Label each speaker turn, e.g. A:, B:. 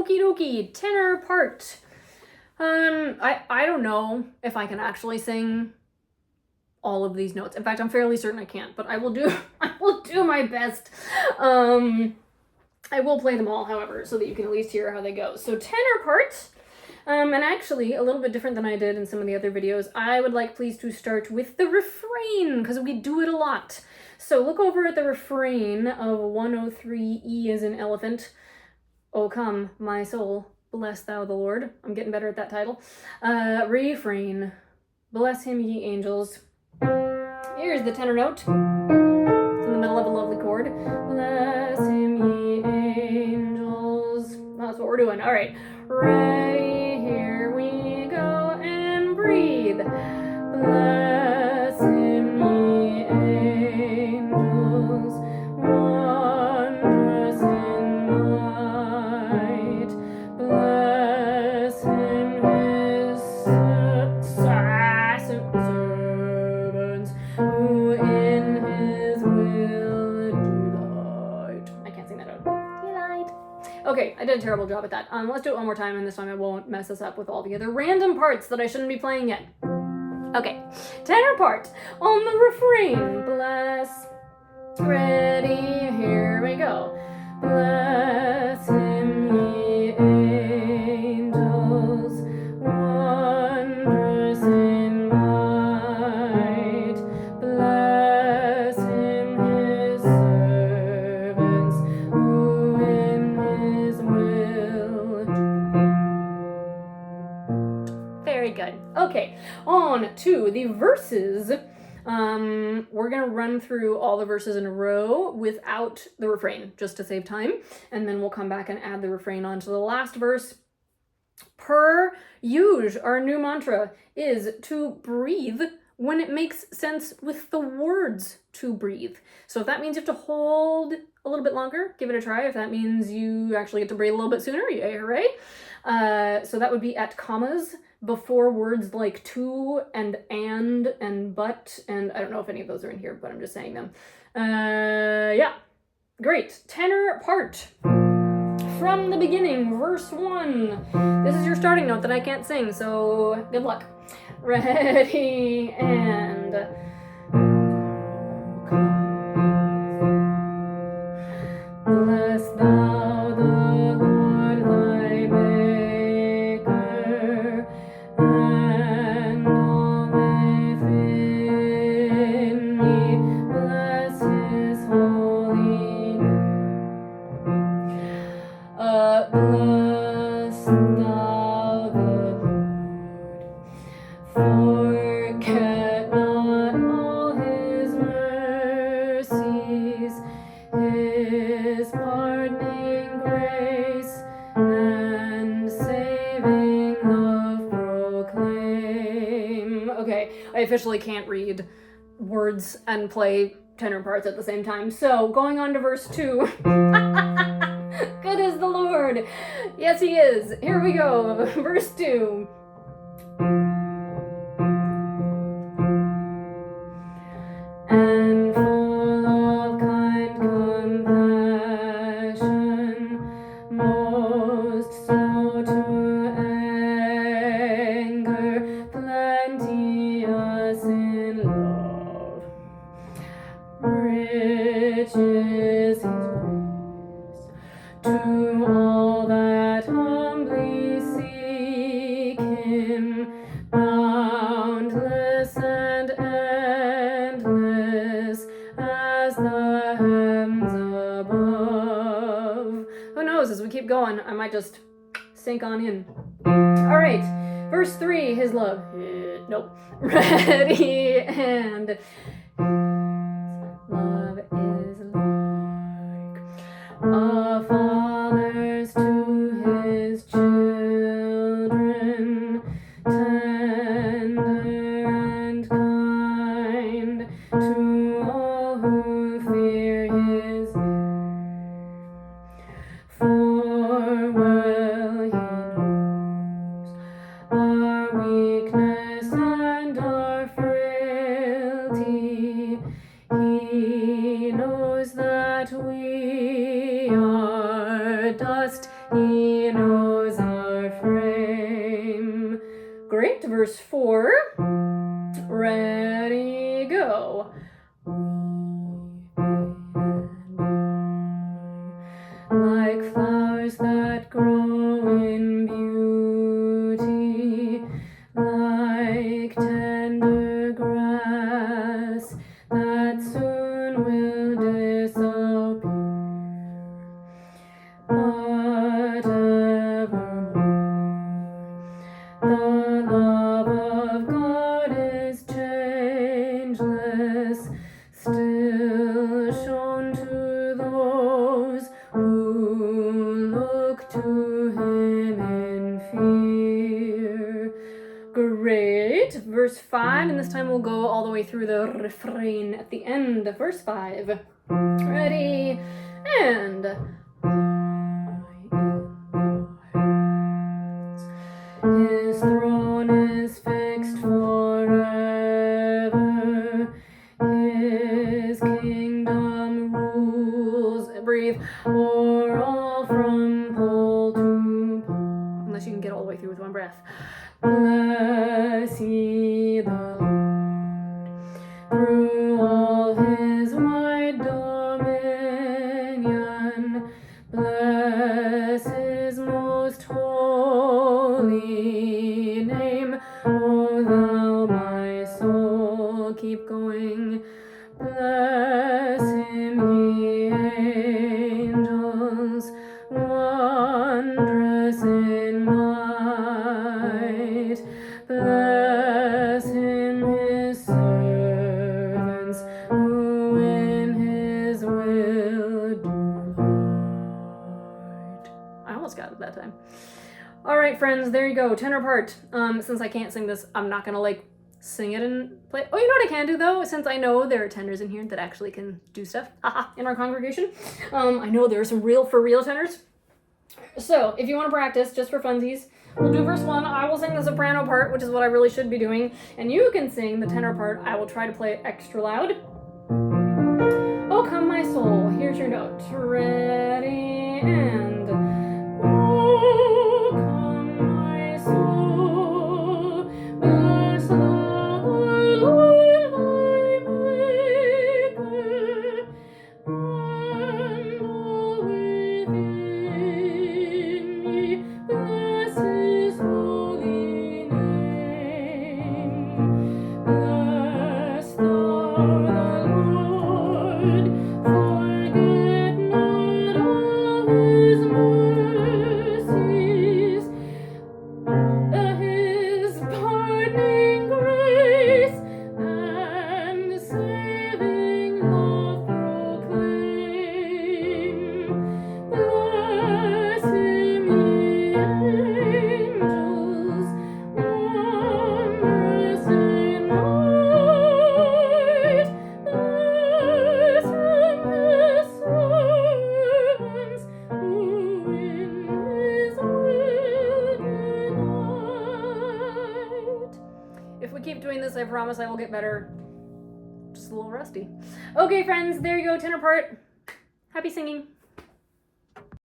A: Okie dokie, tenor part. I don't know if I can actually sing all of these notes. In fact, I'm fairly certain I can't, but I will do my best. I will play them all, however, so that you can at least hear how they go. So tenor part, and actually a little bit different than I did in some of the other videos, I would like please to start with the refrain, because we do it a lot. So look over at the refrain of 103, E as in elephant. Oh come, my soul, bless thou the Lord. I'm getting better at that title. Refrain, bless him ye angels. Here's the tenor note. It's in the middle of a lovely chord. Bless him ye angels. That's what we're doing. All right, ready, here we go, and breathe. Bless him ye angels, wondrous in might. Bless him his servants, who in his will delight. I can't sing that out. Delight. Okay, I did a terrible job at that. Let's do it one more time, and this time I won't mess us up with all the other random parts that I shouldn't be playing yet. Okay, tenor part on the refrain. Bless, ready, here we go. Bless him ye angels, wondrous in might. Bless him his servants, who in his will. Very good. Okay, on to the verses. We're gonna run through all the verses in a row without the refrain, just to save time, and then we'll come back and add the refrain onto the last verse. Per usual, our new mantra is to breathe when it makes sense with the words to breathe. So if that means you have to hold a little bit longer, give it a try. If that means you actually get to breathe a little bit sooner, yay, hooray. So that would be at commas before words like to and but, and I don't know if any of those are in here, but I'm just saying them. Yeah, great. Tenor part. From the beginning, verse 1. This is your starting note that I can't sing, so good luck. Ready, and... Bless thou the Lord thy Maker, and all within me. Bless his holy name. Bless thou the Lord. Forget not all his mercies, his pard'ning grace, and saving love proclaim. Okay, I officially can't read words and play tenor parts at the same time. So, going on to verse 2. Good is the Lord. Yes, he is. Here we go. Verse 2. And full of kind compassion, most slow to anger, plenteous in love, rich is his grace to all that humbly seek him, boundless and endless as the heav'ns above. Who knows, as we keep going, I might just sink on in. All right, verse 3, his love. Nope. Ready, and love is like a father's to his children, tender and kind to all who fear his name. For well he knows our weakness and our frailty, past, he knows our frame. Great. Verse 4. Ready, go. Like flowers that grow in beauty, like tender grass that soon will disappear, but evermore the love of God is changeless, still shown to those who look to him in fear. Great. Verse 5, and this time we'll go all the way through the refrain at the end. Verse 5. Ready, and his throne is fixed forever, his kingdom rules, breathe, o'er all from pole to pole. Unless you can get all the way through with one breath. Bless ye the Lord through all his wide dominion. Bless his most holy name, O thou my soul. Keep going. Bless him, ye angels, wondrous in might. Bless him, his servants, who in his will delight. I almost got it that time. All right, friends, there you go. Tenor part. Since I can't sing this, I'm not gonna sing it and play. Oh, you know what I can do though? Since I know there are tenors in here that actually can do stuff in our congregation. I know there are some for real tenors. So if you want to practice just for funsies, we'll do verse 1. I will sing the soprano part, which is what I really should be doing, and you can sing the tenor part. I will try to play it extra loud. Oh, come my soul. Here's your note. Ready, and oh, come my soul, bless the Lord thy Maker, and all within me, bless his holy name. Bless thou the Lord, forget not all his mercies, his pard'ning grace and saving love proclaim. Bless him, ye angels, wondrous in might. Bless him, his servants, who in his will delight. If we keep doing this, I promise I will get better. Just a little rusty. Okay, friends, there you go, tenor part. Happy singing.